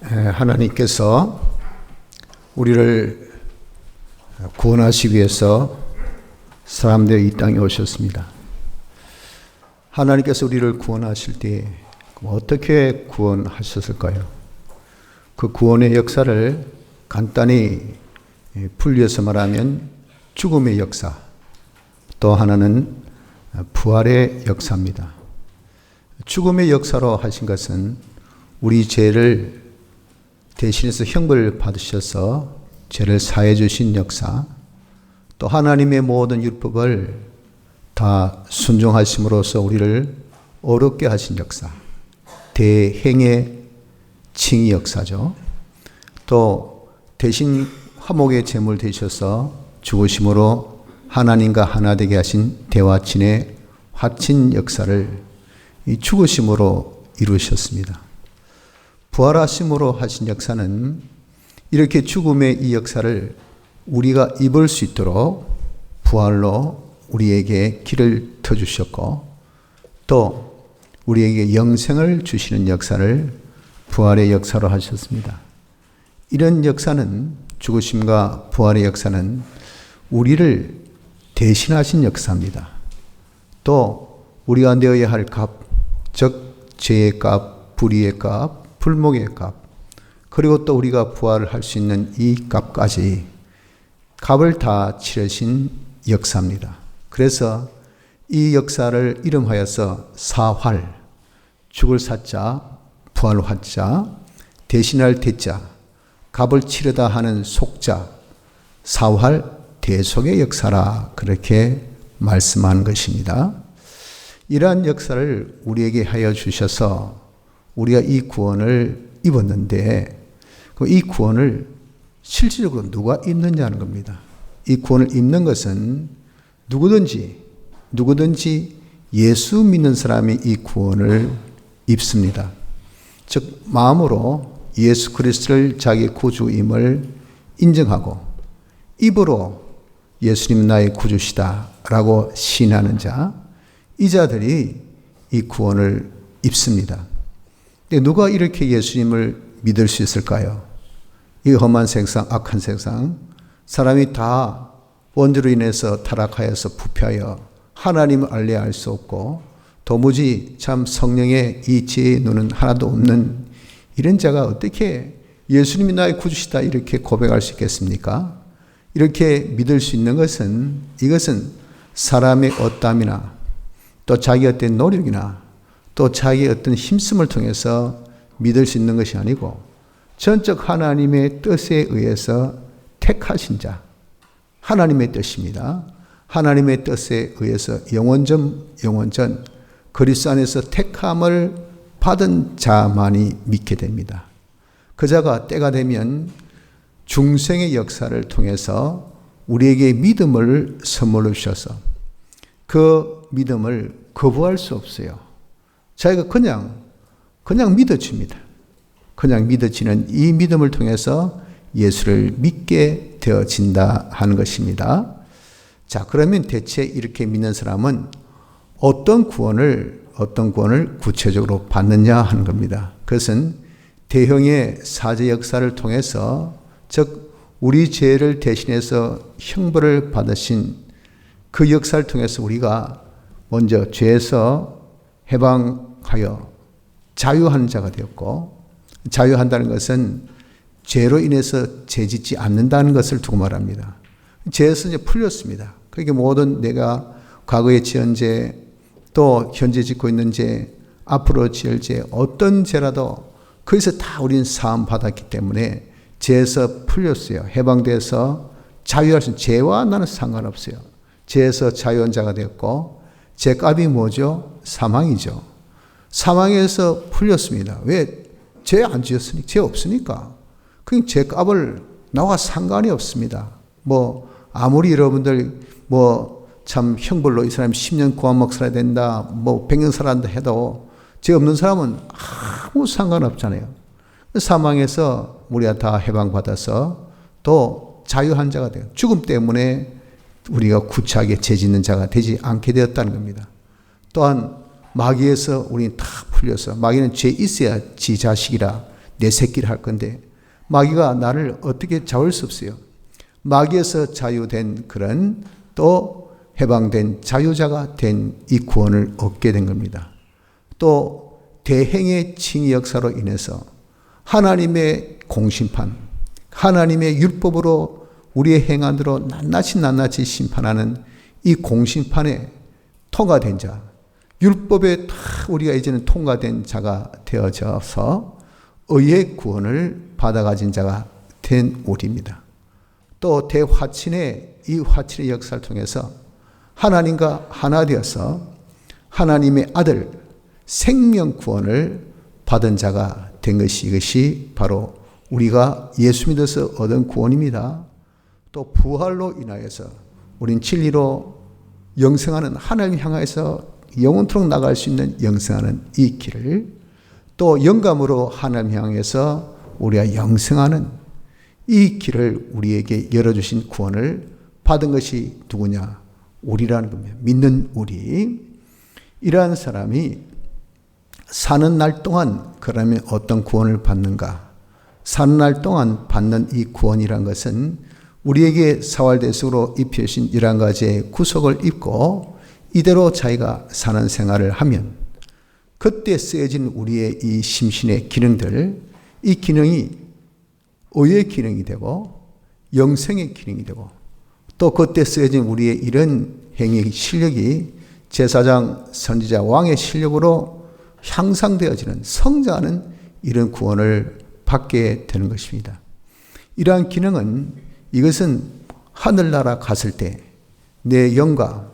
하나님께서 우리를 구원하시기 위해서 사람들이 이 땅에 오셨습니다. 하나님께서 우리를 구원하실 때 어떻게 구원하셨을까요? 그 구원의 역사를 간단히 분리해서 말하면 죽음의 역사, 또 하나는 부활의 역사입니다. 죽음의 역사로 하신 것은 우리 죄를 대신해서 형벌을 받으셔서 죄를 사해 주신 역사, 또 하나님의 모든 율법을 다 순종하심으로써 우리를 어렵게 하신 역사, 대행의 칭의 역사죠. 또 대신 화목의 제물 되셔서 죽으심으로 하나님과 하나 되게 하신 대화친의 화친 역사를 이 죽으심으로 이루셨습니다. 부활하심으로 하신 역사는 이렇게 죽음의 이 역사를 우리가 입을 수 있도록 부활로 우리에게 길을 터주셨고, 또 우리에게 영생을 주시는 역사를 부활의 역사로 하셨습니다. 이런 역사는, 죽으심과 부활의 역사는 우리를 대신하신 역사입니다. 또 우리가 내어야 할 값, 즉 죄의 값, 불의의 값, 불목의 값, 그리고 또 우리가 부활을 할 수 있는 이 값까지 값을 다 치르신 역사입니다. 그래서 이 역사를 이름하여서 사활, 죽을 사자, 부활 화자, 대신할 대자, 값을 치르다 하는 속자, 사활 대속의 역사라, 그렇게 말씀한 것입니다. 이러한 역사를 우리에게 하여 주셔서 우리가 이 구원을 입었는데, 이 구원을 실질적으로 누가 입느냐는 겁니다. 이 구원을 입는 것은 누구든지 예수 믿는 사람이 이 구원을 입습니다. 즉 마음으로 예수 그리스도를 자기 구주임을 인정하고 입으로 예수님 나의 구주시다 라고 시인하는 자, 이 자들이 이 구원을 입습니다. 근데 누가 이렇게 예수님을 믿을 수 있을까요? 이 험한 세상, 악한 세상, 사람이 다 원죄로 인해서 타락하여서 부패하여 하나님을 알래야 할 수 없고 도무지 참 성령의 이 지혜의 눈은 하나도 없는 이런 자가 어떻게 예수님이 나의 구주시다 이렇게 고백할 수 있겠습니까? 이렇게 믿을 수 있는 것은, 이것은 사람의 어땀이나 또 자기의 어떤 노력이나 또 자기의 어떤 힘씀을 통해서 믿을 수 있는 것이 아니고 전적 하나님의 뜻에 의해서 택하신 자, 하나님의 뜻입니다. 하나님의 뜻에 의해서 영원전 그리스도 안에서 택함을 받은 자만이 믿게 됩니다. 그 자가 때가 되면 중생의 역사를 통해서 우리에게 믿음을 선물로 주셔서 그 믿음을 거부할 수 없어요. 자기가 그냥 믿어집니다. 그냥 믿어지는 이 믿음을 통해서 예수를 믿게 되어진다 하는 것입니다. 자, 그러면 대체 이렇게 믿는 사람은 어떤 구원을 구체적으로 받느냐 하는 겁니다. 그것은 대형의 사제 역사를 통해서, 즉 우리 죄를 대신해서 형벌을 받으신 그 역사를 통해서 우리가 먼저 죄에서 해방하여 자유한 자가 되었고, 자유한다는 것은 죄로 인해서 죄짓지 않는다는 것을 두고 말합니다. 죄에서 이제 풀렸습니다. 그러니까 모든 내가 과거에 지은 죄, 또 현재 짓고 있는 죄, 앞으로 지을 죄, 어떤 죄라도 거기서 다 우리는 사함 받았기 때문에 죄에서 풀렸어요. 해방돼서 자유할 수 있는, 죄와 나는 상관없어요. 죄에서 자유한 자가 되었고, 죄값이 뭐죠? 사망이죠. 사망에서 풀렸습니다. 왜? 죄 안 지었으니까, 죄 없으니까. 그 죄값을 나와 상관이 없습니다. 아무리 여러분들 참 형벌로 이 사람이 10년 고아먹 살아야 된다, 100년 살아야 한다 해도 죄 없는 사람은 아무 상관없잖아요. 사망에서 우리가 다 해방받아서 또 자유한 자가 돼요. 죽음 때문에 우리가 구차하게 죄 짓는 자가 되지 않게 되었다는 겁니다. 또한 마귀에서 우리는 다 풀려서, 마귀는 죄 있어야 지 자식이라 내 새끼를 할 건데 마귀가 나를 어떻게 잡을 수 없어요. 마귀에서 자유된 그런 또 해방된 자유자가 된 이 구원을 얻게 된 겁니다. 또 대행의 칭의 역사로 인해서 하나님의 공심판, 하나님의 율법으로 우리의 행한으로 낱낱이 심판하는 이 공심판에 통과된 자, 율법에 다 우리가 이제는 통과된 자가 되어져서 의의 구원을 받아가진 자가 된 우리입니다. 또 대화친의 이 화친의 역사를 통해서 하나님과 하나 되어서 하나님의 아들 생명 구원을 받은 자가 된 것이 이것이 바로 우리가 예수 믿어서 얻은 구원입니다. 또 부활로 인하여서 우린 진리로 영생하는 하나님 향해서 영원토록 나갈 수 있는 영생하는 이 길을, 또 영감으로 하나님 향해서 우리가 영생하는 이 길을 우리에게 열어주신 구원을 받은 것이 누구냐? 우리라는 겁니다. 믿는 우리. 이러한 사람이 사는 날 동안 그러면 어떤 구원을 받는가? 사는 날 동안 받는 이 구원이란 것은 우리에게 사활대속으로 입혀주신 이러한 가지의 구속을 입고 이대로 자기가 사는 생활을 하면 그때 쓰여진 우리의 이 심신의 기능들, 이 기능이 의의 기능이 되고 영생의 기능이 되고 또 그때 쓰여진 우리의 이런 행위 실력이 제사장, 선지자, 왕의 실력으로 향상되어지는 성장하는 이런 구원을 받게 되는 것입니다. 이러한 기능은 이것은 하늘나라 갔을 때 내 영과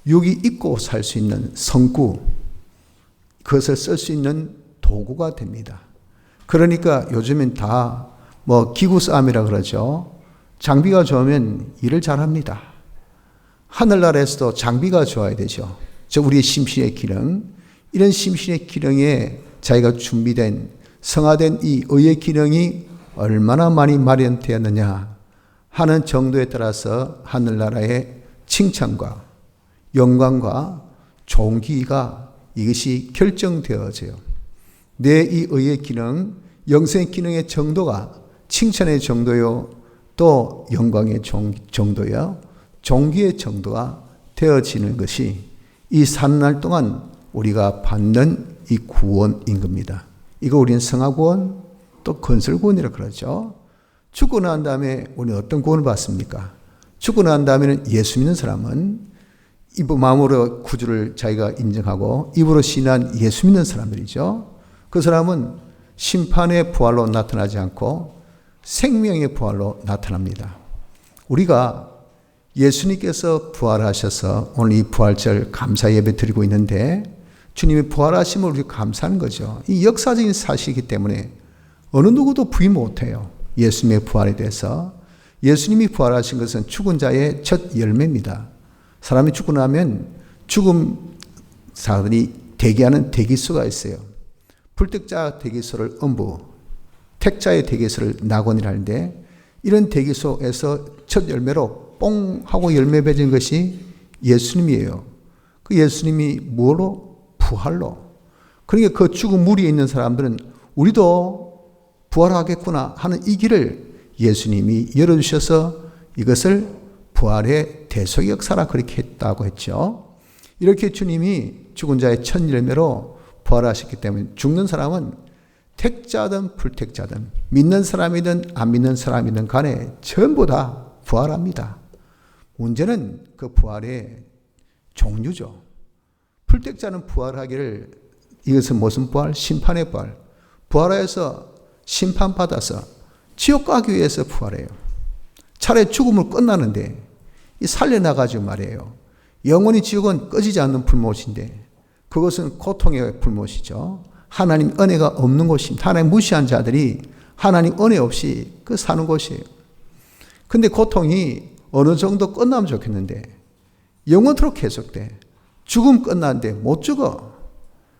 육이 있고 살 수 있는 성구, 그것을 쓸 수 있는 도구가 됩니다. 그러니까 요즘엔 다 기구 싸움이라 그러죠. 장비가 좋으면 일을 잘합니다. 하늘나라에서도 장비가 좋아야 되죠. 우리의 심신의 기능, 이런 심신의 기능에 자기가 준비된 성화된 이 의의 기능이 얼마나 많이 마련되었느냐 하는 정도에 따라서 하늘나라의 칭찬과 영광과 존귀가 이것이 결정되어져요. 내 이 의의 기능, 영생의 기능의 정도가 칭찬의 정도요, 또 영광의 정도요, 존귀의 정도가 되어지는 것이 이 사는 날 동안 우리가 받는 이 구원인 겁니다. 이거 우리는 성화구원, 또 건설구원이라고 그러죠. 죽고 난 다음에 우리는 어떤 구원을 받습니까? 죽고 난 다음에는 예수 믿는 사람은 마음으로 구주를 자기가 인정하고 입으로 신한 예수 믿는 사람들이죠. 그 사람은 심판의 부활로 나타나지 않고 생명의 부활로 나타납니다. 우리가 예수님께서 부활하셔서 오늘 이 부활절 감사 예배 드리고 있는데 주님이 부활하심을 우리가 감사하는 거죠. 이 역사적인 사실이기 때문에 어느 누구도 부인 못해요. 예수님의 부활에 대해서. 예수님이 부활하신 것은 죽은 자의 첫 열매입니다. 사람이 죽고 나면 죽음 사람들이 대기하는 대기소가 있어요. 불택자 대기소를 음부, 택자의 대기소를 낙원이라 하는데 이런 대기소에서 첫 열매로 뽕 하고 열매 맺은 것이 예수님이에요. 그 예수님이 뭐로? 부활로. 그러니까 그 죽은 무리에 있는 사람들은 우리도 부활하겠구나 하는 이 길을 예수님이 열어주셔서 이것을 부활의 대속 역사라 그렇게 했다고 했죠. 이렇게 주님이 죽은 자의 첫 열매로 부활하셨기 때문에 죽는 사람은 택자든 불택자든 믿는 사람이든 안 믿는 사람이든 간에 전부 다 부활합니다. 문제는 그 부활의 종류죠. 불택자는 부활하기를, 이것은 무슨 부활? 심판의 부활. 부활하여서 심판받아서 지옥 가기 위해서 부활해요. 차라리 죽음을 끝나는데 살려나가지고 말이에요. 영원히 지옥은 꺼지지 않는 불못인데 그것은 고통의 불못이죠. 하나님 은혜가 없는 곳입니다. 하나님 무시한 자들이 하나님 은혜 없이 사는 곳이에요. 근데 고통이 어느 정도 끝나면 좋겠는데 영원토록 계속돼. 죽음 끝났는데 못 죽어.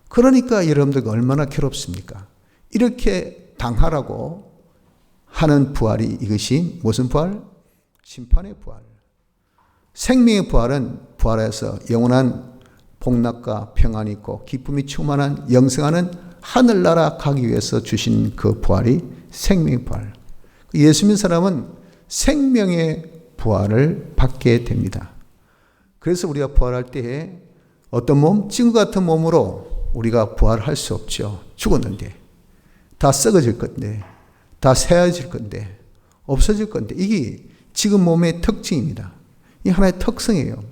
그러니까 여러분들과 얼마나 괴롭습니까? 이렇게 당하라고 하는 부활이 이것이 무슨 부활? 심판의 부활. 생명의 부활은 부활해서 영원한 복락과 평안이 있고 기쁨이 충만한 영생하는 하늘나라 가기 위해서 주신 그 부활이 생명의 부활. 예수 믿는 사람은 생명의 부활을 받게 됩니다. 그래서 우리가 부활할 때에 어떤 몸? 지금과 같은 몸으로 우리가 부활할 수 없죠. 죽었는데. 다 썩어질 건데. 다 새어질 건데. 없어질 건데. 이게 지금 몸의 특징입니다. 이 하나의 특성이에요.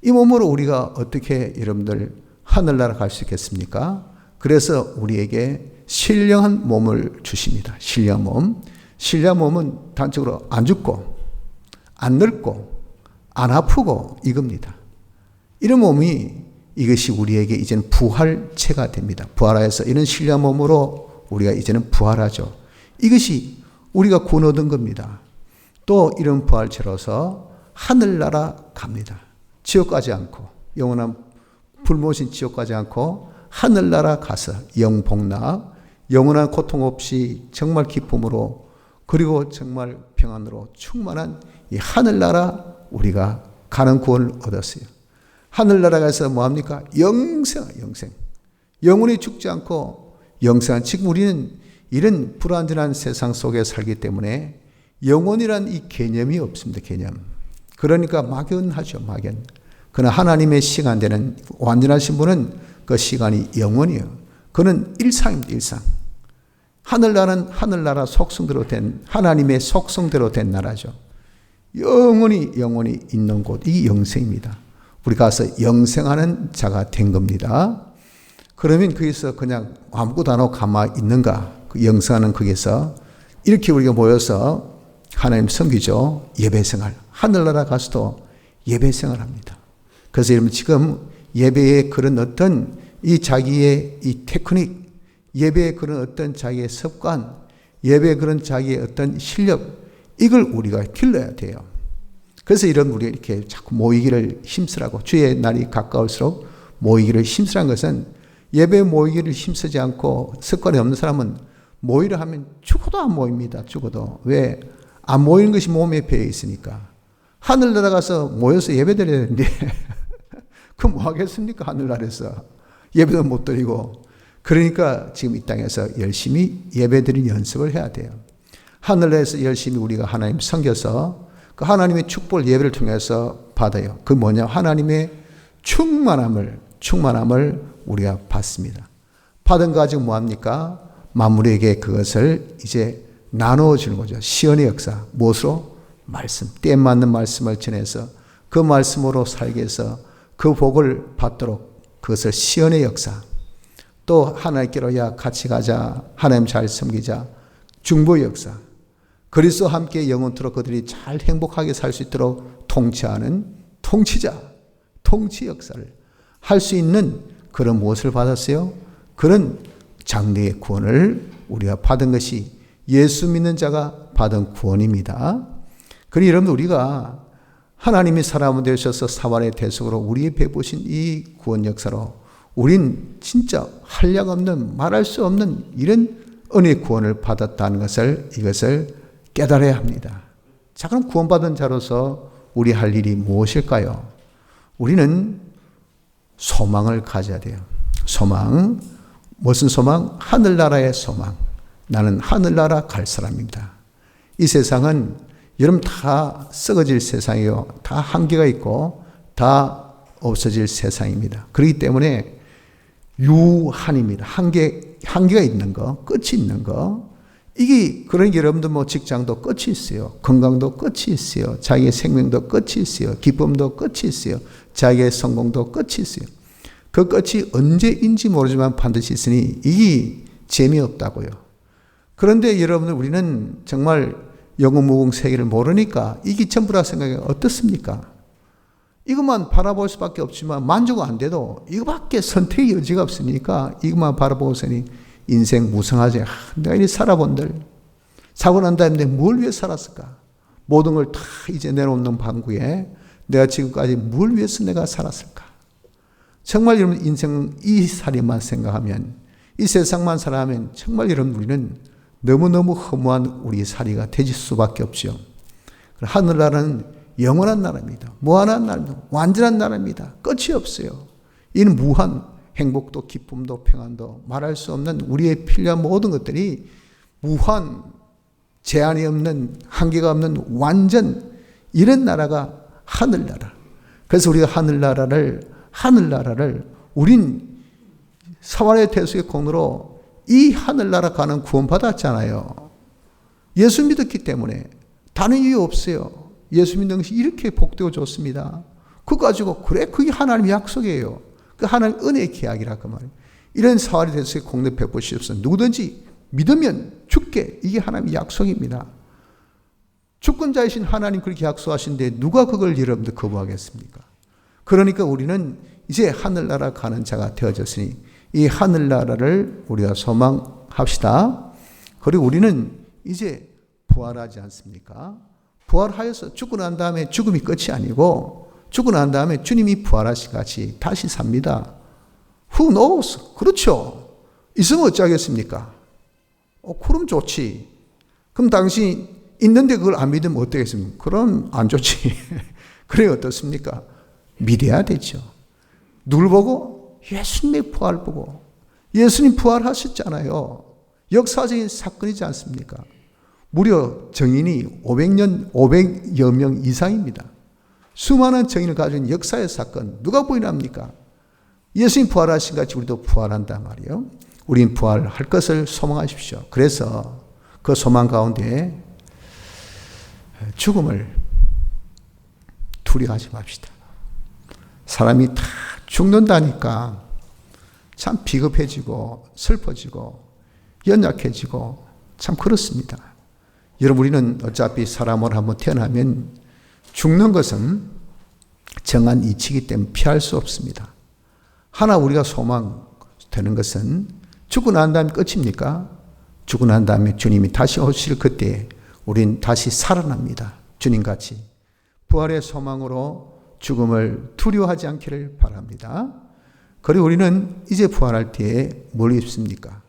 이 몸으로 우리가 어떻게 여러분들 하늘나라 갈 수 있겠습니까? 그래서 우리에게 신령한 몸을 주십니다. 신령한 몸. 신령한 몸은 단적으로 안 죽고, 안 늙고, 안 아프고 이겁니다. 이런 몸이 이것이 우리에게 이제는 부활체가 됩니다. 부활하여서 이런 신령한 몸으로 우리가 이제는 부활하죠. 이것이 우리가 구원 얻은 겁니다. 또 이런 부활체로서 하늘나라 갑니다. 지옥 가지 않고 영원한 불모신 지옥 가지 않고 하늘나라 가서 영복락 영원한 고통 없이 정말 기쁨으로 그리고 정말 평안으로 충만한 이 하늘나라 우리가 가는 구원을 얻었어요. 하늘나라 가서 뭐합니까? 영생. 영원히 죽지 않고 영생한 지금 우리는 이런 불완전한 세상 속에 살기 때문에 영원이란 이 개념이 없습니다. 개념. 그러니까 막연하죠. 막연. 그러나 하나님의 시간되는 완전하신 분은 그 시간이 영원이에요. 그는 일상입니다. 일상. 하늘나라는 하늘나라 속성대로 된 하나님의 속성대로 된 나라죠. 영원히 있는 곳, 이 영생입니다. 우리 가서 영생하는 자가 된 겁니다. 그러면 거기서 그냥 아무것도 안 하고 가만히 있는가? 그 영생하는 거기서 이렇게 우리가 모여서 하나님 섬기죠. 예배생활. 하늘나라 가서도 예배생활 합니다. 그래서 여러분 지금 예배의 그런 어떤 이 자기의 이 테크닉, 예배의 그런 어떤 자기의 습관, 예배의 그런 자기의 어떤 실력, 이걸 우리가 길러야 돼요. 그래서 이런 우리가 이렇게 자꾸 모이기를 힘쓰라고, 주의 날이 가까울수록 모이기를 힘쓰라는 것은 예배 모이기를 힘쓰지 않고 습관이 없는 사람은 모이려 하면 죽어도 안 모입니다. 죽어도. 왜? 안 모이는 것이 몸에 배어 있으니까. 하늘나라 가서 모여서 예배 드려야 되는데 그럼 뭐 하겠습니까? 하늘나라에서 예배도 못 드리고. 그러니까 지금 이 땅에서 열심히 예배 드리는 연습을 해야 돼요. 하늘나라에서 열심히 우리가 하나님 섬겨서 그 하나님의 축복을 예배를 통해서 받아요. 그 뭐냐? 하나님의 충만함을 우리가 받습니다. 받은 거 가지고 뭐합니까? 만물에게 그것을 이제 나누어 주는 거죠. 시연의 역사. 무엇으로? 말씀. 때에 맞는 말씀을 전해서 그 말씀으로 살게 해서 그 복을 받도록 그것을 시연의 역사. 또 하나님께로 야 같이 가자. 하나님 잘 섬기자. 중보의 역사. 그리스도 함께 영원토록 그들이 잘 행복하게 살 수 있도록 통치하는 통치자. 통치 역사를 할 수 있는 그런 무엇을 받았어요? 그런 장래의 구원을 우리가 받은 것이 예수 믿는 자가 받은 구원입니다. 그러니 여러분 우리가 하나님이 사람이 되셔서 사활의 대속으로 우리의 베푸신 이 구원 역사로 우린 진짜 한량없는 말할 수 없는 이런 은혜의 구원을 받았다는 것을 이것을 깨달아야 합니다. 자, 그럼 구원받은 자로서 우리 할 일이 무엇일까요? 우리는 소망을 가져야 돼요. 소망. 무슨 소망? 하늘나라의 소망. 나는 하늘나라 갈 사람입니다. 이 세상은 여러분 다 썩어질 세상이요. 다 한계가 있고 다 없어질 세상입니다. 그렇기 때문에 유한입니다. 한계가 있는 거, 끝이 있는 거. 이게 그런 여러분들 뭐 직장도 끝이 있어요. 건강도 끝이 있어요. 자기의 생명도 끝이 있어요. 기쁨도 끝이 있어요. 자기의 성공도 끝이 있어요. 그 끝이 언제인지 모르지만 반드시 있으니 이게 재미없다고요. 그런데 여러분들 우리는 정말 영웅무궁 세계를 모르니까 이게 전부라 생각이 어떻습니까? 이것만 바라볼 수밖에 없지만 만족 안 돼도 이거밖에 선택의 여지가 없으니까 이것만 바라보고서니 인생 무성하지. 내가 이리 살아본들 사고 난 다음에 뭘 위해 살았을까? 모든 걸 다 이제 내놓는 방구에 내가 지금까지 뭘 위해서 내가 살았을까? 정말 여러분 인생 이 살이만 생각하면 이 세상만 살아가면 정말 여러분 우리는 너무너무 허무한 우리 살이가 되질 수밖에 없죠. 하늘나라는 영원한 나라입니다. 무한한 나라입니다. 완전한 나라입니다. 끝이 없어요. 이는 무한, 행복도 기쁨도 평안도 말할 수 없는 우리의 필요한 모든 것들이 무한 제한이 없는 한계가 없는 완전 이런 나라가 하늘나라. 그래서 우리가 하늘나라를 우린 사활의 대속의 공로로 이 하늘나라 가는 구원 받았잖아요. 예수 믿었기 때문에 다른 이유 없어요. 예수 믿는 것이 이렇게 복되고 좋습니다. 그거 가지고 그래 그게 하나님의 약속이에요. 그 하나님 은혜의 계약이라 그 말이에요. 이런 사활의 대속의 공로 베푸시옵소서. 누구든지 믿으면 죽게 이게 하나님의 약속입니다. 주권자이신 하나님 그렇게 약속하신데 누가 그걸 여러분들 거부하겠습니까? 그러니까 우리는 이제 하늘나라 가는 자가 되어졌으니 이 하늘나라를 우리가 소망합시다. 그리고 우리는 이제 부활하지 않습니까? 부활하여서 죽고 난 다음에 죽음이 끝이 아니고 죽고 난 다음에 주님이 부활하시 같이 다시 삽니다. Who knows? 그렇죠. 있으면 어쩌겠습니까? 그럼 좋지. 그럼 당신 있는데 그걸 안 믿으면 어떻겠습니까? 그럼 안 좋지. 그래 어떻습니까? 믿어야 되죠. 누굴 보고? 예수님의 부활 보고. 예수님 부활하셨잖아요. 역사적인 사건이지 않습니까? 무려 정인이 500여 명 이상입니다. 수많은 정인을 가진 역사의 사건 누가 부인합니까? 예수님 부활하신 같이 우리도 부활한단 말이에요. 우린 부활할 것을 소망하십시오. 그래서 그 소망 가운데 죽음을 두려워하지 맙시다. 사람이 다 죽는다니까 참 비겁해지고 슬퍼지고 연약해지고 참 그렇습니다. 여러분 우리는 어차피 사람으로 한번 태어나면 죽는 것은 정한 이치이기 때문에 피할 수 없습니다. 하나 우리가 소망되는 것은 죽고 난 다음에 끝입니까? 죽고 난 다음에 주님이 다시 오실 그때 우린 다시 살아납니다. 주님같이. 부활의 소망으로 죽음을 두려워하지 않기를 바랍니다. 그리고 우리는 이제 부활할 때에 뭘 입습니까?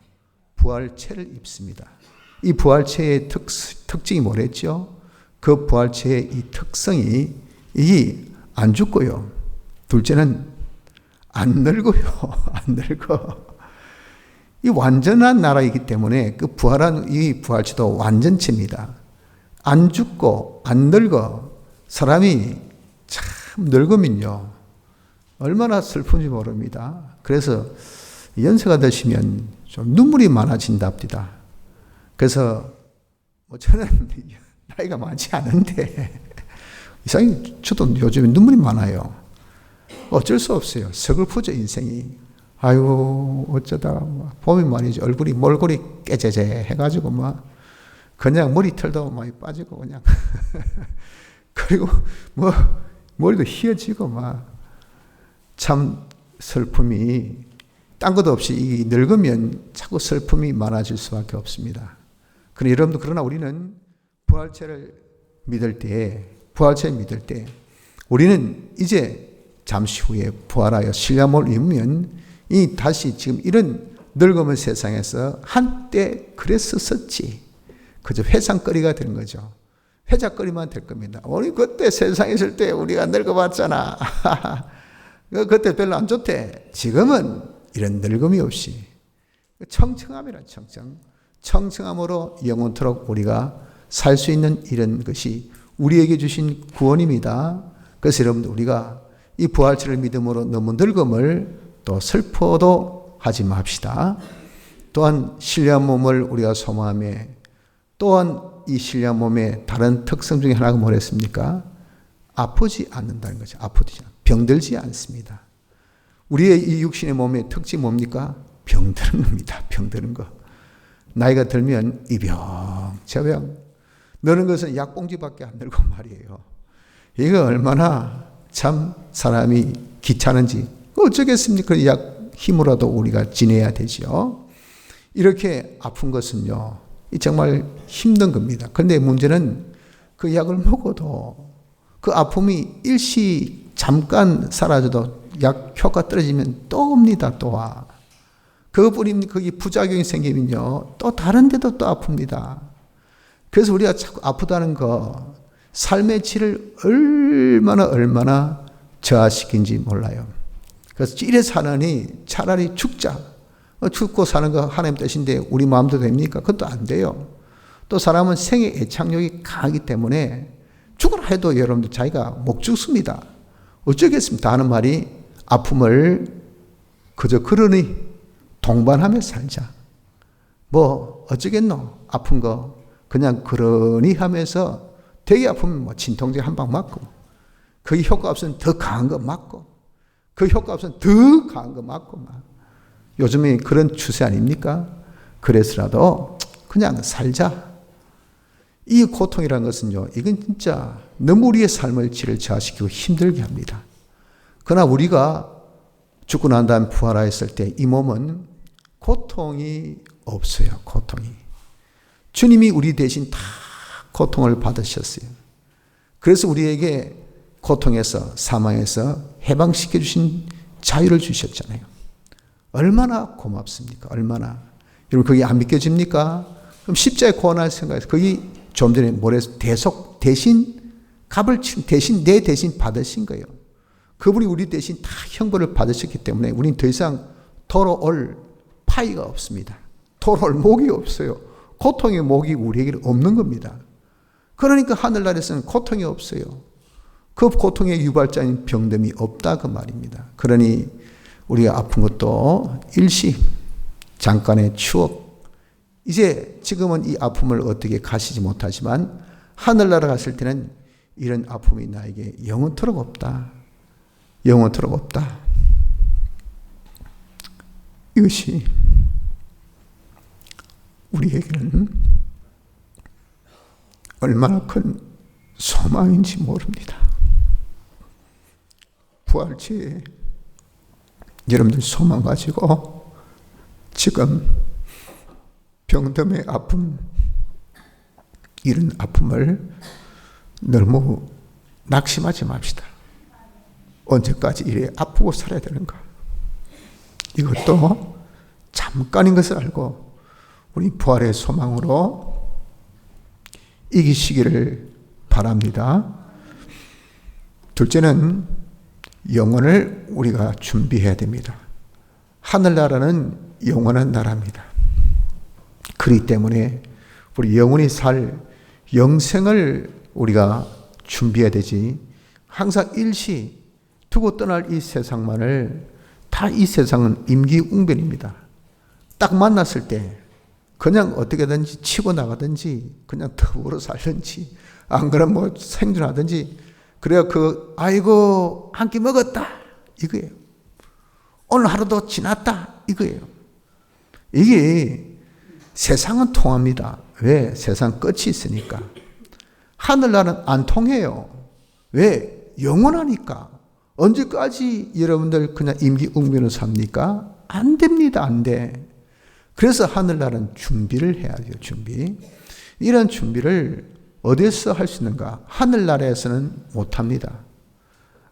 부활체를 입습니다. 이 부활체의 특징이 뭐랬죠? 그 부활체의 이 특성이 이게 안 죽고요. 둘째는 안 늙어요. 안 늙어. 이 완전한 나라이기 때문에 그 부활한 이 부활체도 완전체입니다. 안 죽고 안 늙어. 사람이 참 늙으면요. 얼마나 슬픈지 모릅니다. 그래서 연세가 드시면 좀 눈물이 많아진답니다. 그래서 저는 나이가 많지 않은데 이상히 저도 요즘에 눈물이 많아요. 어쩔 수 없어요. 서글프죠 인생이. 아이고 어쩌다 봄이 말이지 몰골이 깨재재 해가지고 막 그냥 머리털도 많이 빠지고 그냥 그리고 뭐 머리도 휘어지고 막 참 슬픔이 딴 것도 없이 이 늙으면 자꾸 슬픔이 많아질 수밖에 없습니다. 그러나 여러분들 그러나 우리는 부활체를 믿을 때 우리는 이제 잠시 후에 부활하여 신령함을 입으면 이 다시 지금 이런 늙으면 세상에서 한때 그랬었지. 그저 회상거리가 되는 거죠. 회자거리만 될 겁니다. 우리 그때 세상에 있을 때 우리가 늙어봤잖아. 그때 별로 안 좋대. 지금은 이런 늙음이 없이 청청함이라 청청함으로 영원토록 우리가 살 수 있는 이런 것이 우리에게 주신 구원입니다. 그래서 여러분들 우리가 이 부활체를 믿음으로 너무 늙음을 또 슬퍼도 하지 맙시다. 또한 신령한 몸을 우리가 소망하며 또한 이 신령한 몸의 다른 특성 중에 하나가 뭐랬습니까? 아프지 않는다는 거죠. 병들지 않습니다. 우리의 이 육신의 몸의 특징이 뭡니까? 병드는 겁니다. 병드는 거. 나이가 들면 이 병, 저 병. 너는 것은 약봉지밖에 안 들고 말이에요. 이거 얼마나 참 사람이 귀찮은지 어쩌겠습니까? 약 힘으로라도 우리가 지내야 되죠. 이렇게 아픈 것은요. 정말 힘든 겁니다. 그런데 문제는 그 약을 먹어도 그 아픔이 일시 잠깐 사라져도 약 효과 떨어지면 또 옵니다. 또 와. 그것뿐인 거기 부작용이 생기면요. 또 다른 데도 또 아픕니다. 그래서 우리가 자꾸 아프다는 거 삶의 질을 얼마나 저하시킨지 몰라요. 그래서 이래 사느니 차라리 죽자. 죽고 사는 거 하나님 뜻인데 우리 마음도 됩니까? 그것도 안 돼요. 또 사람은 생의 애착력이 강하기 때문에 죽으라 해도 여러분들 자기가 못 죽습니다. 어쩌겠습니까? 하는 말이 아픔을 그저 그러니 동반하며 살자. 뭐 어쩌겠노? 아픈 거 그냥 그러니 하면서 되게 아프면 뭐 진통제 한 방 맞고 거기 효과 없으면 더 강한 거 맞고 그 효과 없으면 더 강한 거 맞고 막. 요즘에 그런 추세 아닙니까? 그래서라도 그냥 살자. 이 고통이라는 것은요, 이건 진짜 너무 우리의 삶을 질을 저하시키고 힘들게 합니다. 그러나 우리가 죽고 난 다음 부활하였을 때 이 몸은 고통이 없어요. 고통이. 주님이 우리 대신 다 고통을 받으셨어요. 그래서 우리에게 고통에서 사망에서 해방시켜 주신 자유를 주셨잖아요. 얼마나 고맙습니까? 얼마나. 여러분 그게 안 믿겨집니까? 그럼 십자가의 고난을 생각해서 거기 좀 전에 뭐래서 대신 값을 대신 내 대신 받으신 거예요. 그분이 우리 대신 다 형벌을 받으셨기 때문에 우리는 더 이상 돌아올 파이가 없습니다. 돌아올 목이 없어요. 고통의 목이 우리에게 없는 겁니다. 그러니까 하늘나라에서는 고통이 없어요. 그 고통의 유발자인 병듦이 없다 그 말입니다. 그러니 우리가 아픈 것도 일시 잠깐의 추억. 이제 지금은 이 아픔을 어떻게 가시지 못하지만 하늘나라 갔을 때는 이런 아픔이 나에게 영원토록 없다. 영원토록 없다. 이것이 우리에게는 얼마나 큰 소망인지 모릅니다. 부활체에 여러분들 소망 가지고 지금 병듦의 아픔, 이런 아픔을 너무 낙심하지 맙시다. 언제까지 이래 아프고 살아야 되는가? 이것도 잠깐인 것을 알고 우리 부활의 소망으로 이기시기를 바랍니다. 둘째는 영혼을 우리가 준비해야 됩니다. 하늘나라는 영원한 나라입니다. 그렇기 때문에 우리 영원히 살 영생을 우리가 준비해야 되지. 항상 일시 두고 떠날 이 세상만을, 다 이 세상은 임기응변입니다. 딱 만났을 때 그냥 어떻게든지 치고 나가든지 그냥 더불어 살든지 안 그러면 뭐 생존하든지, 그래야 아이고 한 끼 먹었다 이거예요. 오늘 하루도 지났다 이거예요. 이게 세상은 통합니다. 왜? 세상 끝이 있으니까. 하늘나라는 안 통해요. 왜? 영원하니까. 언제까지 여러분들 그냥 임기응변을 삽니까? 안 됩니다. 안 돼. 그래서 하늘나라는 준비를 해야 돼요. 준비. 이런 준비를 어디에서 할 수 있는가? 하늘나라에서는 못합니다.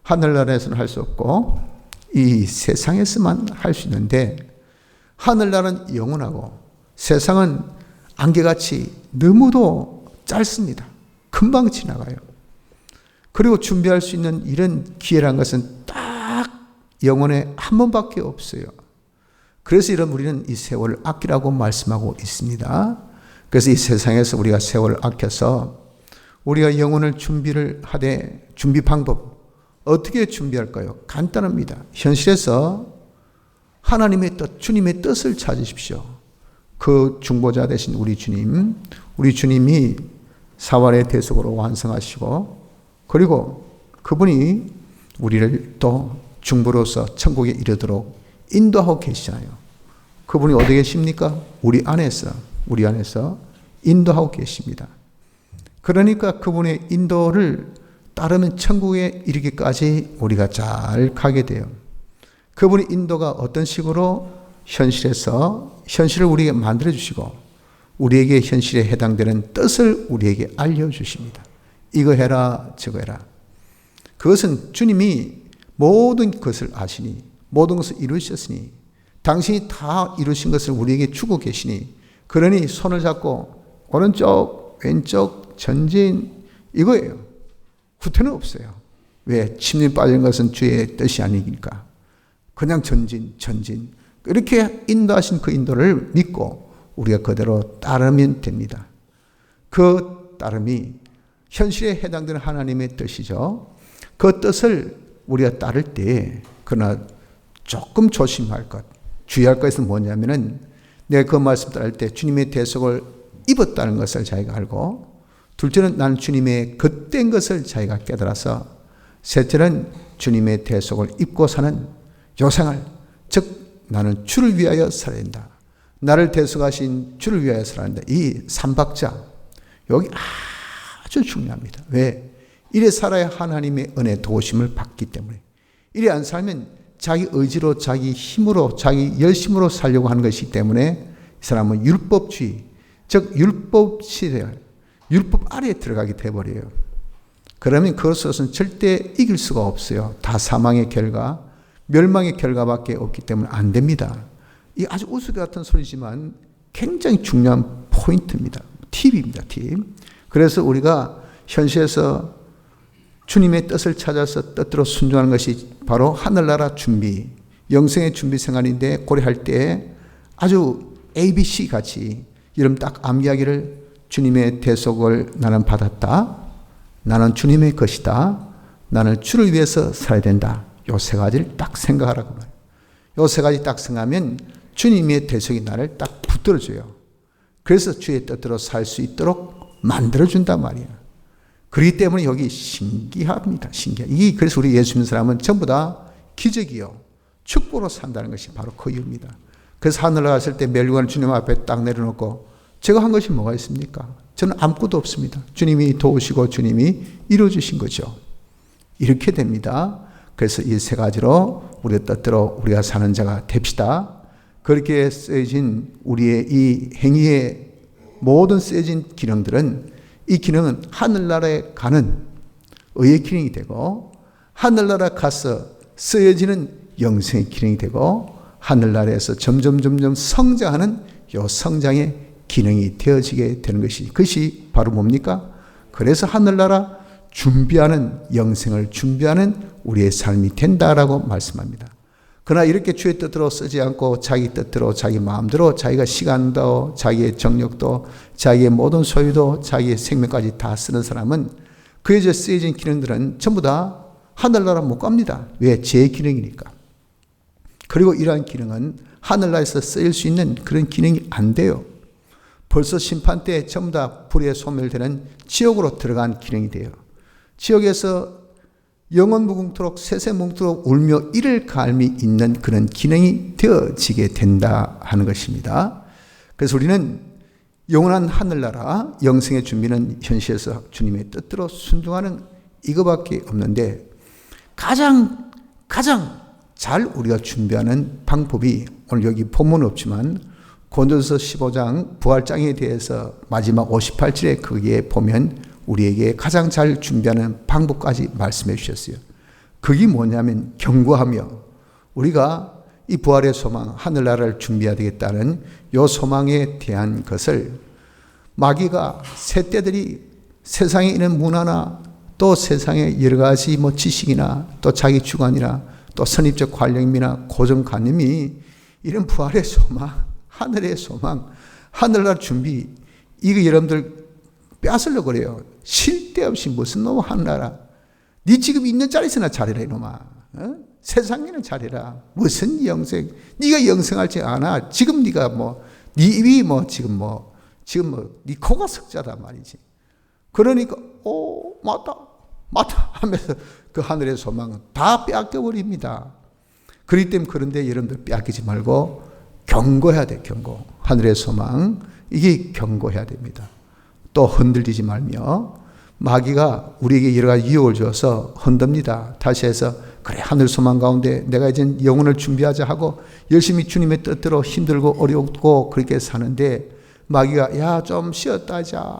하늘나라에서는 할 수 없고 이 세상에서만 할 수 있는데, 하늘나라는 영원하고 세상은 안개같이 너무도 짧습니다. 금방 지나가요. 그리고 준비할 수 있는 이런 기회란 것은 딱 영혼에 한 번밖에 없어요. 그래서 우리는 이 세월을 아끼라고 말씀하고 있습니다. 그래서 이 세상에서 우리가 세월을 아껴서 우리가 영혼을 준비를 하되, 준비 방법 어떻게 준비할까요? 간단합니다. 현실에서 하나님의 뜻, 주님의 뜻을 찾으십시오. 그 중보자 되신 우리 주님이 사활의 대속으로 완성하시고, 그리고 그분이 우리를 또 중보로서 천국에 이르도록 인도하고 계시잖아요. 그분이 어디 계십니까? 우리 안에서 인도하고 계십니다. 그러니까 그분의 인도를 따르면 천국에 이르기까지 우리가 잘 가게 돼요. 그분의 인도가 어떤 식으로 현실을 우리에게 만들어 주시고 우리에게 현실에 해당되는 뜻을 우리에게 알려주십니다. 이거 해라 저거 해라. 그것은 주님이 모든 것을 아시니, 모든 것을 이루셨으니, 당신이 다 이루신 것을 우리에게 주고 계시니, 그러니 손을 잡고 오른쪽 왼쪽 전진 이거예요. 후퇴는 없어요. 왜? 침륜 빠진 것은 주의 뜻이 아니니까. 그냥 전진, 전진. 이렇게 인도하신 그 인도를 믿고 우리가 그대로 따르면 됩니다. 그 따름이 현실에 해당되는 하나님의 뜻이죠. 그 뜻을 우리가 따를 때 그러나 조금 조심할 것, 주의할 것은 뭐냐면은 내가 그 말씀 따를 때 주님의 대속을 입었다는 것을 자기가 알고, 둘째는 나는 주님의 겉된 것을 자기가 깨달아서, 셋째는 주님의 대속을 입고 사는 요 생활, 즉 나는 주를 위하여 살아야 된다. 나를 대속하신 주를 위하여 살아야 한다. 이 삼박자, 여기 아주 중요합니다. 왜? 이래 살아야 하나님의 은혜 도우심을 받기 때문에. 이래 안 살면 자기 의지로, 자기 힘으로, 자기 열심으로 살려고 하는 것이기 때문에 이 사람은 율법주의, 즉 율법 시대, 율법 아래에 들어가게 돼버려요. 그러면 그것은 절대 이길 수가 없어요. 다 사망의 결과, 멸망의 결과밖에 없기 때문에 안 됩니다. 이 아주 우스개 같은 소리지만 굉장히 중요한 포인트입니다. 팁입니다. 팁. 그래서 우리가 현실에서 주님의 뜻을 찾아서 뜻대로 순종하는 것이 바로 하늘나라 준비, 영생의 준비 생활인데, 고려할 때 아주 ABC 같이 이름 딱 암기하기를, 주님의 대속을 나는 받았다, 나는 주님의 것이다, 나는 주를 위해서 살아야 된다. 요 세 가지를 딱 생각하라고 말해요. 요 세 가지 딱 생각하면 주님의 대속이 나를 딱 붙들어줘요. 그래서 주의 뜻대로 살 수 있도록 만들어준단 말이에요. 그렇기 때문에 여기 신기합니다. 신기해. 이게 그래서 우리 예수 믿는 사람은 전부 다 기적이요, 축복으로 산다는 것이 바로 그 이유입니다. 그래서 하늘 나갔을 때 멸관을 주님 앞에 딱 내려놓고 제가 한 것이 뭐가 있습니까? 저는 아무것도 없습니다. 주님이 도우시고 주님이 이루어주신 거죠. 이렇게 됩니다. 그래서 이 세 가지로 우리의 뜻대로 우리가 사는 자가 됩시다. 그렇게 쓰여진 우리의 이 행위의 모든 쓰여진 기능들은, 이 기능은 하늘나라에 가는 의의 기능이 되고, 하늘나라 가서 쓰여지는 영생의 기능이 되고, 하늘나라에서 점점 성장하는 요 성장의 기능이 되어지게 되는 것이, 그것이 바로 뭡니까? 그래서 하늘나라 준비하는, 영생을 준비하는 우리의 삶이 된다라고 말씀합니다. 그러나 이렇게 주의 뜻대로 쓰지 않고 자기 뜻대로, 자기 마음대로, 자기가 시간도, 자기의 정력도, 자기의 모든 소유도, 자기의 생명까지 다 쓰는 사람은 그에서 쓰여진 기능들은 전부 다 하늘나라 못 갑니다. 왜? 제 기능이니까. 그리고 이러한 기능은 하늘나라에서 쓰일 수 있는 그런 기능이 안 돼요. 벌써 심판 때 전부 다 불에 소멸되는 지옥으로 들어간 기능이 돼요. 지옥에서 영원 무궁토록 세세 무궁토록 울며 이를 갈미 있는 그런 기능이 되어지게 된다 하는 것입니다. 그래서 우리는 영원한 하늘나라 영생의 준비는 현실에서 주님의 뜻대로 순종하는 이거밖에 없는데, 가장 잘 우리가 준비하는 방법이, 오늘 여기 본문은 없지만 고린도서 15장 부활장에 대해서 마지막 58절에 거기에 보면 우리에게 가장 잘 준비하는 방법까지 말씀해 주셨어요. 그게 뭐냐면 경고하며, 우리가 이 부활의 소망, 하늘나라를 준비해야 되겠다는 이 소망에 대한 것을 마귀가, 새떼들이 세상에 있는 문화나 또 세상의 여러 가지 지식이나 또 자기 주관이나 또 선입적 관념이나 고정관념이 이런 부활의 소망, 하늘의 소망, 하늘나라 준비, 이거 여러분들 빼앗으려고 그래요. 쓸데없이 무슨 놈 하늘나라. 네 지금 있는 자리에서나 잘해라 이놈아. 세상에는 잘해라. 무슨 영생. 네가 영생할지 아나. 지금 네가 네 입이 지금 네 코가 석자단 말이지. 그러니까 맞다 하면서 그 하늘의 소망은 다 빼앗겨버립니다. 그렇기 때문에, 그런데 여러분들 빼앗기지 말고 경고해야 돼. 경고. 하늘의 소망, 이게 경고해야 됩니다. 또 흔들리지 말며, 마귀가 우리에게 여러 가지 유혹을 줘서 흔듭니다. 다시 해서 그래, 하늘 소망 가운데 내가 이제 영혼을 준비하자 하고 열심히 주님의 뜻대로 힘들고 어렵고 그렇게 사는데, 마귀가 야 좀 쉬었다 하자,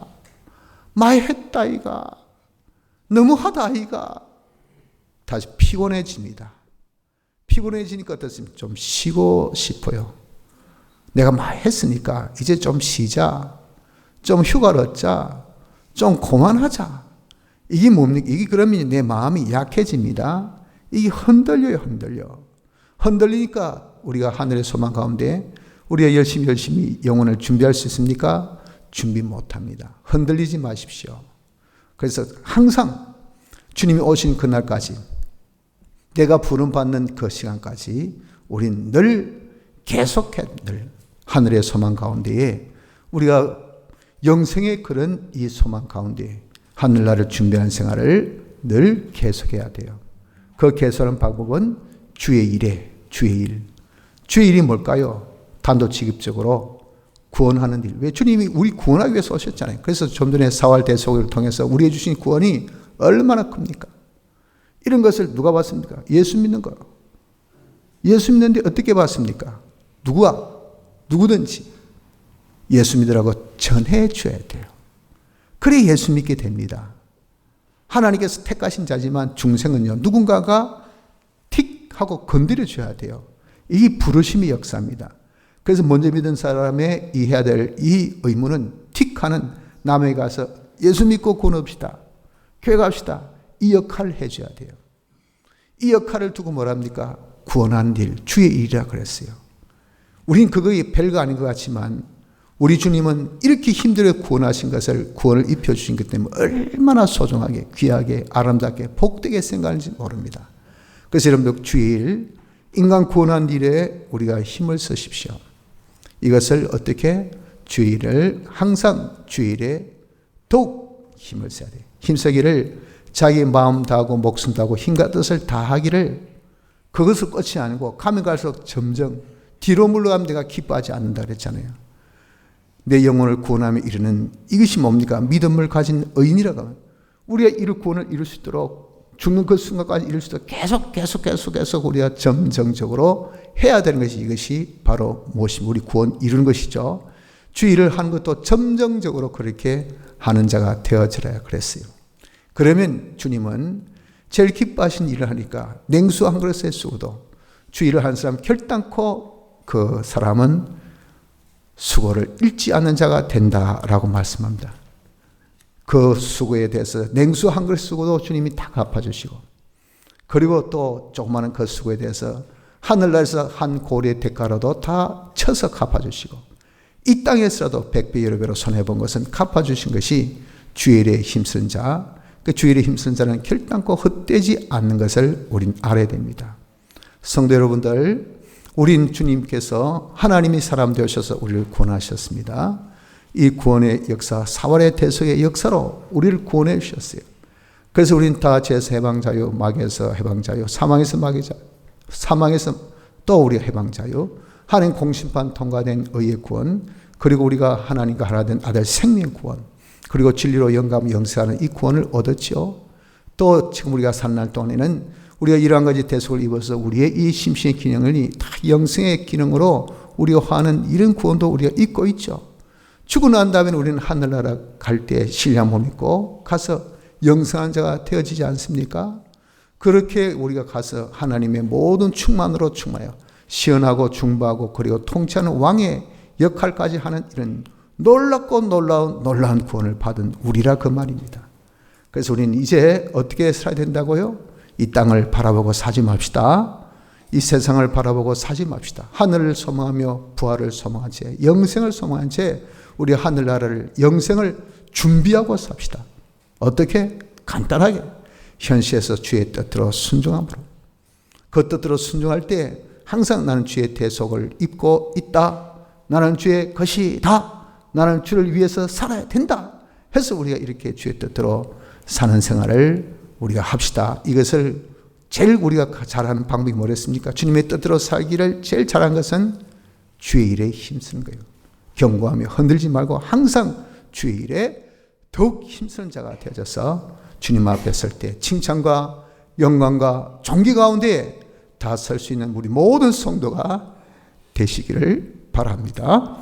많이 했다 이가, 너무하다 이가, 다시 피곤해집니다. 피곤해지니까 어떻습니까? 좀 쉬고 싶어요. 내가 많이 했으니까 이제 좀 쉬자, 좀 휴가를 얻자, 좀 그만하자. 이게 뭡니까? 이게 그러면 내 마음이 약해집니다. 이게 흔들려요. 흔들리니까 우리가 하늘의 소망 가운데 우리가 열심히 영혼을 준비할 수 있습니까? 준비 못합니다. 흔들리지 마십시오. 그래서 항상 주님이 오신 그날까지, 내가 부름받는 그 시간까지 우린 늘 계속해 늘 하늘의 소망 가운데에 우리가 영생의 그런 이 소망 가운데 하늘나라를 준비하는 생활을 늘 계속해야 돼요. 그 계속하는 방법은 주의 일에 주의 일. 주의 일이 뭘까요? 단도직입적으로 구원하는 일. 왜? 주님이 우리 구원하기 위해서 오셨잖아요. 그래서 좀 전에 사활 대속을 통해서 우리에게 주신 구원이 얼마나 큽니까? 이런 것을 누가 봤습니까? 예수 믿는 거. 예수 믿는데 어떻게 봤습니까? 누구든지 예수 믿으라고 전해 줘야 돼요. 그래 예수 믿게 됩니다. 하나님께서 택하신 자지만 중생은요, 누군가가 틱 하고 건드려 줘야 돼요. 이 부르심의 역사입니다. 그래서 먼저 믿은 사람의 해야 될 이 의무는 틱 하는, 남에게 가서 예수 믿고 구원합시다, 교회 갑시다, 이 역할을 해줘야 돼요. 이 역할을 두고 뭐랍니까? 구원하는 일, 주의 일이라 그랬어요. 우린 그거에 별거 아닌 것 같지만 우리 주님은 이렇게 힘들어 구원하신 것을, 구원을 입혀주신 것 때문에 얼마나 소중하게, 귀하게, 아름답게, 복되게 생각하는지 모릅니다. 그래서 여러분들 주의 일, 인간 구원하는 일에 우리가 힘을 쓰십시오. 이것을 어떻게? 주의 일을 항상 주의 일에 더욱 힘을 써야 돼요. 힘쓰기를 자기 마음 다하고 목숨 다하고 힘과 뜻을 다하기를, 그것을 끝이 아니고 가면 갈수록 점점 뒤로 물러가면 내가 기뻐하지 않는다 그랬잖아요. 내 영혼을 구원하며 이르는 이것이 뭡니까? 믿음을 가진 의인이라고 하면 우리가 이를 구원을 이룰 수 있도록 죽는 그 순간까지 이룰 수 있도록 계속 우리가 점정적으로 해야 되는 것이, 이것이 바로 무엇이 우리 구원 이루는 것이죠. 주 일을 하는 것도 점정적으로 그렇게 하는 자가 되어지라 그랬어요. 그러면 주님은 제일 기뻐하신 일을 하니까 냉수 한 그릇에 쓰고도 주 일을 하는 사람 결단코 그 사람은 수고를 잃지 않는 자가 된다라고 말씀합니다. 그 수고에 대해서 냉수 한 그릇 쓰고도 주님이 다 갚아주시고, 그리고 또 조그마한 그 수고에 대해서 하늘나라에서 한 고리의 대가로도 다 쳐서 갚아주시고, 이 땅에서라도 100배 여러 배로 손해본 것은 갚아주신 것이 주의 일에 힘쓴 자, 그 주의 일에 힘쓴 자는 결단코 헛되지 않는 것을 우린 알아야 됩니다. 성도 여러분들, 우린 주님께서 하나님이 사람 되셔서 우리를 구원하셨습니다. 이 구원의 역사, 사활의 대속의 역사로 우리를 구원해 주셨어요. 그래서 우린 다 죄에서 해방자요, 마귀에서 해방자요, 사망에서 마귀자, 사망에서 또 우리가 해방자요, 하나님 공심판 통과된 의의 구원, 그리고 우리가 하나님과 하나 된 아들 생명 구원, 그리고 진리로 영감 영세하는 이 구원을 얻었죠. 또 지금 우리가 산 날 동안에는 우리가 이러한 가지 대속을 입어서 우리의 이 심신의 기능을 다 영생의 기능으로 우리가 화하는 이런 구원도 우리가 입고 있죠. 죽고 난 다음에 우리는 하늘나라 갈 때 신령 몸 입고 가서 영생한 자가 되어지지 않습니까? 그렇게 우리가 가서 하나님의 모든 충만으로 충만하여 시원하고 중보하고 그리고 통치하는 왕의 역할까지 하는 이런 놀랍고 놀라운 구원을 받은 우리라 그 말입니다. 그래서 우리는 이제 어떻게 살아야 된다고요? 이 땅을 바라보고 사지 맙시다. 이 세상을 바라보고 사지 맙시다. 하늘을 소망하며 부활을 소망한 채, 영생을 소망한 채 우리 하늘나라를, 영생을 준비하고 삽시다. 어떻게? 간단하게 현시에서 주의 뜻대로 순종함으로. 그 뜻대로 순종할 때 항상 나는 주의 대속을 입고 있다. 나는 주의 것이다. 나는 주를 위해서 살아야 된다. 해서 우리가 이렇게 주의 뜻대로 사는 생활을 우리가 합시다. 이것을 제일 우리가 잘하는 방법이 뭐랬습니까? 주님의 뜻대로 살기를 제일 잘한 것은 주의 일에 힘쓰는 거예요. 경고하며 흔들지 말고 항상 주의 일에 더욱 힘쓰는 자가 되어져서 주님 앞에 설 때 칭찬과 영광과 존귀 가운데 다 설 수 있는 우리 모든 성도가 되시기를 바랍니다.